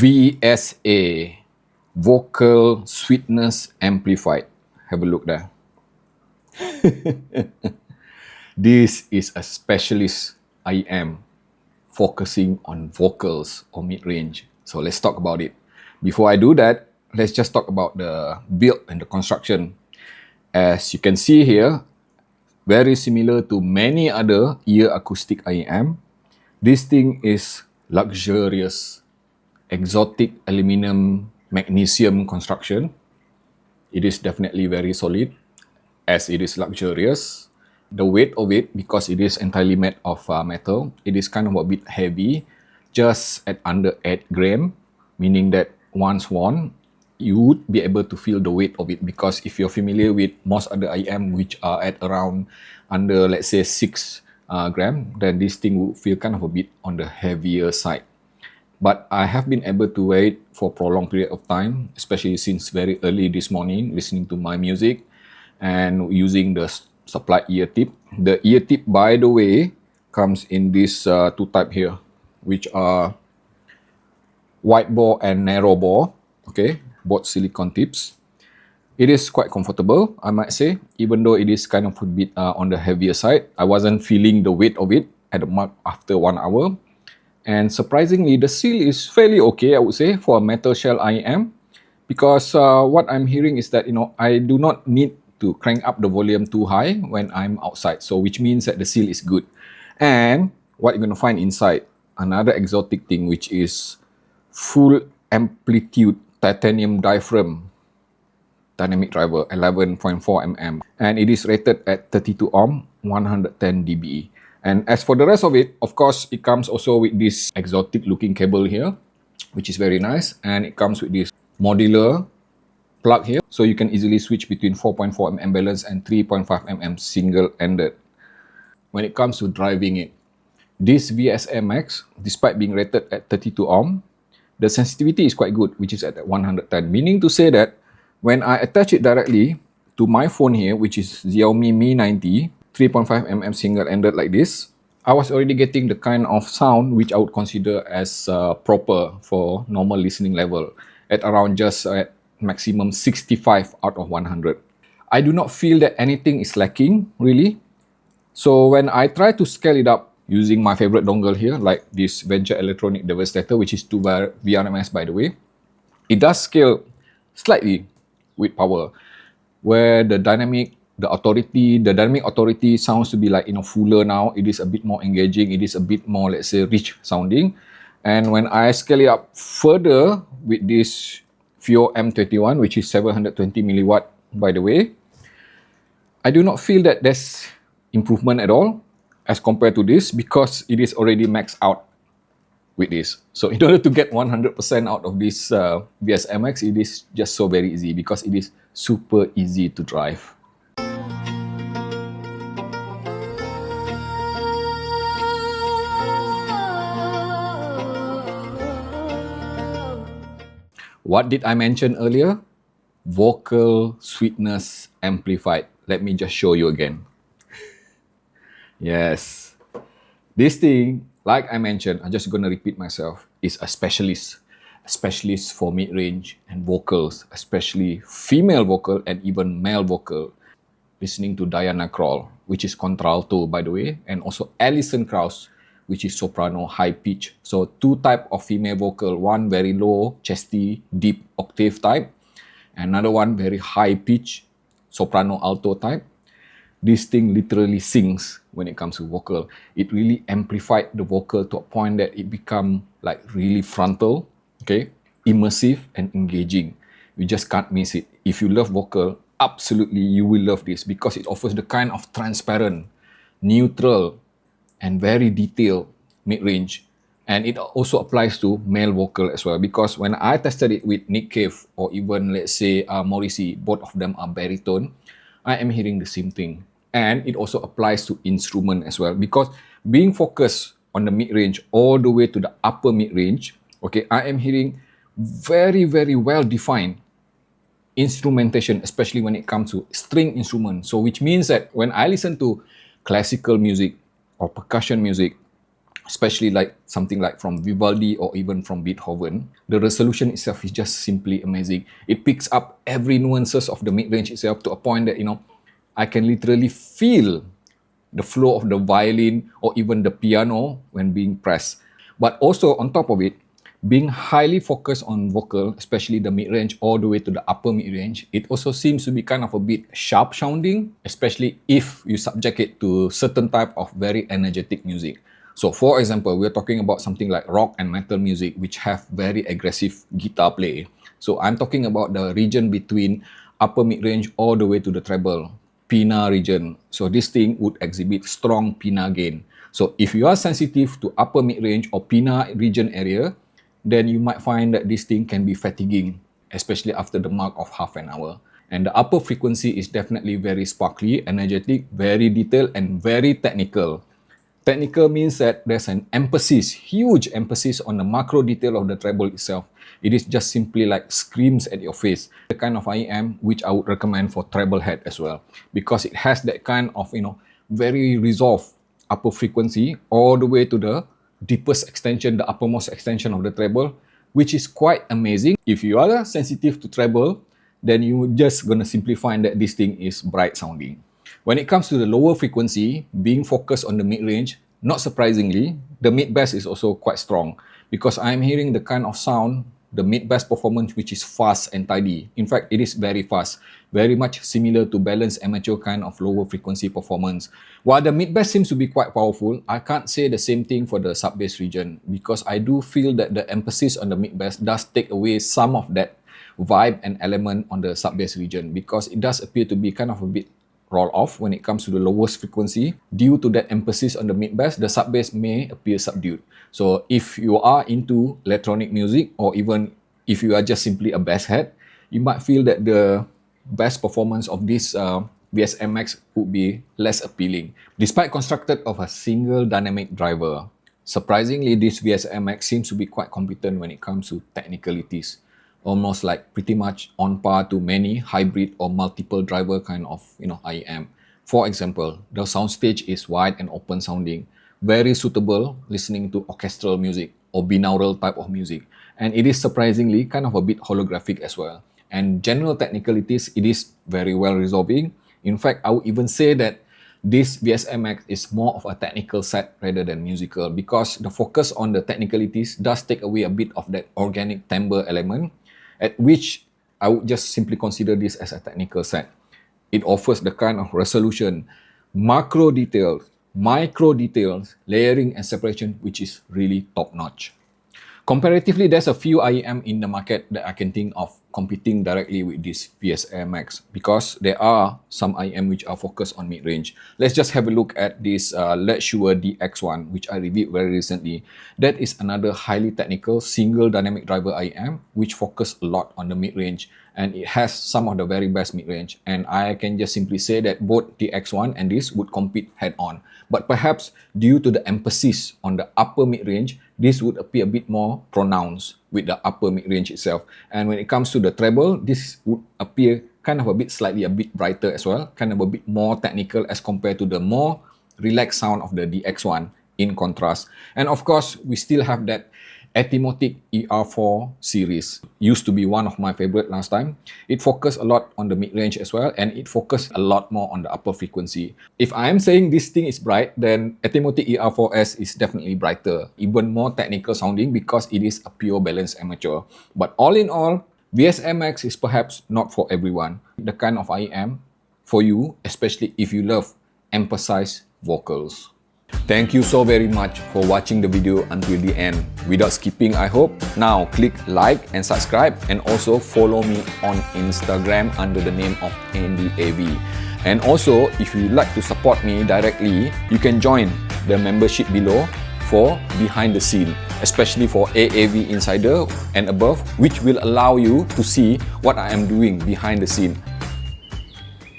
VSA, Vocal Sweetness Amplified. Have a look there. This is a specialist IM focusing on vocals or mid-range. So let's talk about it. Before I do that, let's just talk about the build and the construction. As you can see here, very similar to many other ear acoustic IM, this thing is luxurious, exotic aluminum magnesium construction. It is definitely very solid, as it is luxurious. The weight of it, because it is entirely made of metal, it is kind of a bit heavy, just at under 8 gram, meaning that once worn, you would be able to feel the weight of it, because if you're familiar with most other IM which are at around under, let's say, 6 gram, then this thing would feel kind of a bit on the heavier side. But I have been able to wear it for a prolonged period of time, especially since very early this morning, listening to my music and using the supplied ear tip. The ear tip, by the way, comes in this two type here, which are wide bore and narrow bore. Okay, both silicone tips. It is quite comfortable, I might say, even though it is kind of a bit on the heavier side. I wasn't feeling the weight of it at the mark after 1 hour. And surprisingly, the seal is fairly okay, I would say, for a metal shell IM, because what I'm hearing is that, I do not need to crank up the volume too high when I'm outside, so which means that the seal is good. And what you're going to find inside, another exotic thing, which is full amplitude titanium diaphragm dynamic driver, 11.4 mm, and it is rated at 32 ohm, 110 dBe. And as for the rest of it, of course, it comes also with this exotic looking cable here, which is very nice, and it comes with this modular plug here, so you can easily switch between 4.4 mm balance and 3.5 mm single-ended. When it comes to driving it, this VSA Max, despite being rated at 32 ohm, the sensitivity is quite good, which is at 110, meaning to say that when I attach it directly to my phone here, which is Xiaomi Mi 90, 3.5 mm single-ended like this, I was already getting the kind of sound which I would consider as proper for normal listening level, at around just at maximum 65 out of 100. I do not feel that anything is lacking, really. So when I try to scale it up using my favorite dongle here, like this Venture Electronic Devastator, which is 2 VRMS by the way, it does scale slightly with power, where the dynamic authority sounds to be like, fuller now. It is a bit more engaging. It is a bit more, let's say, rich sounding. And when I scale it up further with this Fio M21, which is 720 milliwatt, by the way, I do not feel that there's improvement at all as compared to this, because it is already maxed out with this. So in order to get 100% out of this VSA Max, it is just so very easy, because it is super easy to drive. What did I mention earlier? Vocal sweetness amplified. Let me just show you again. Yes. This thing, like I mentioned, I'm just going to repeat myself, is a specialist. A specialist for mid-range and vocals, especially female vocal and even male vocal. Listening to Diana Krall, which is contralto, by the way, and also Alison Krauss, which is soprano high pitch. So 2 type of female vocal, one very low, chesty, deep octave type, another one very high pitch, soprano alto type. This thing literally sings when it comes to vocal. It really amplified the vocal to a point that it become like really frontal, okay, immersive and engaging. You just can't miss it. If you love vocal, absolutely you will love this, because it offers the kind of transparent, neutral, and very detailed mid-range. And it also applies to male vocal as well, because when I tested it with Nick Cave or even, let's say, Morrissey, both of them are baritone, I am hearing the same thing. And it also applies to instrument as well, because being focused on the mid-range all the way to the upper mid-range, okay, I am hearing very, very well-defined instrumentation, especially when it comes to string instruments. So which means that when I listen to classical music or percussion music, especially like something like from Vivaldi or even from Beethoven, the resolution itself is just simply amazing. It picks up every nuances of the mid-range itself to a point that, I can literally feel the flow of the violin or even the piano when being pressed. But also on top of it, being highly focused on vocal, especially the mid-range all the way to the upper mid-range, it also seems to be kind of a bit sharp sounding, especially if you subject it to certain type of very energetic music. So for example, we're talking about something like rock and metal music, which have very aggressive guitar play. So I'm talking about the region between upper mid-range all the way to the treble, pinna region. So this thing would exhibit strong pinna gain. So if you are sensitive to upper mid-range or pinna region area, then you might find that this thing can be fatiguing, especially after the mark of half an hour. And the upper frequency is definitely very sparkly, energetic, very detailed, and very technical. Technical means that there's an emphasis, huge emphasis on the macro detail of the treble itself. It is just simply like screams at your face. The kind of IEM which I would recommend for treble head as well, because it has that kind of, very resolved upper frequency all the way to the deepest extension, the uppermost extension of the treble, which is quite amazing. If you are sensitive to treble, then you're just gonna simply find that this thing is bright sounding. When it comes to the lower frequency, being focused on the mid-range, not surprisingly, the mid-bass is also quite strong, because I'm hearing the kind of sound, the mid-bass performance, which is fast and tidy. In fact, it is very fast, very much similar to balanced amateur kind of lower frequency performance. While the mid-bass seems to be quite powerful, I can't say the same thing for the sub-bass region, because I do feel that the emphasis on the mid-bass does take away some of that vibe and element on the sub-bass region, because it does appear to be kind of a bit roll off when it comes to the lowest frequency. Due to that emphasis on the mid-bass, the sub-bass may appear subdued. So if you are into electronic music, or even if you are just simply a bass head, you might feel that the bass performance of this VSA Max would be less appealing. Despite constructed of a single dynamic driver, surprisingly, this VSA Max seems to be quite competent when it comes to technicalities. Almost like pretty much on par to many hybrid or multiple driver kind of IEM. For example, the soundstage is wide and open sounding, very suitable listening to orchestral music or binaural type of music, and it is surprisingly kind of a bit holographic as well. And general technicalities, it is very well resolving. In fact, I would even say that this VSA Max is more of a technical set rather than musical, because the focus on the technicalities does take away a bit of that organic timbre element, at which I would just simply consider this as a technical set. It offers the kind of resolution, macro details, micro details, layering and separation, which is really top-notch. Comparatively, there's a few IEM in the market that I can think of competing directly with this VSA Max, because there are some IEM which are focused on mid-range. Let's just have a look at this Leica DX1, which I reviewed very recently. That is another highly technical single dynamic driver IEM which focus a lot on the mid-range, and it has some of the very best mid-range. And I can just simply say that both DX1 and this would compete head-on. But perhaps due to the emphasis on the upper mid-range, this would appear a bit more pronounced with the upper mid-range itself. And when it comes to the treble, this would appear kind of a bit slightly a bit brighter as well, kind of a bit more technical as compared to the more relaxed sound of the DX1 in contrast. And of course, we still have that Technicalities ER4 series. Used to be one of my favorite last time. It focused a lot on the mid-range as well, and it focused a lot more on the upper frequency. If I am saying this thing is bright, then Technicalities ER4S is definitely brighter, even more technical sounding, because it is a pure balanced amateur. But all in all, VSA Max is perhaps not for everyone. The kind of IEM for you, especially if you love emphasized vocals. Thank you so very much for watching the video until the end. Without skipping, I hope. Now click like and subscribe, and also follow me on Instagram under the name of AndyAV. And also, if you'd like to support me directly, you can join the membership below for behind the scene, especially for AAV Insider and above, which will allow you to see what I am doing behind the scene.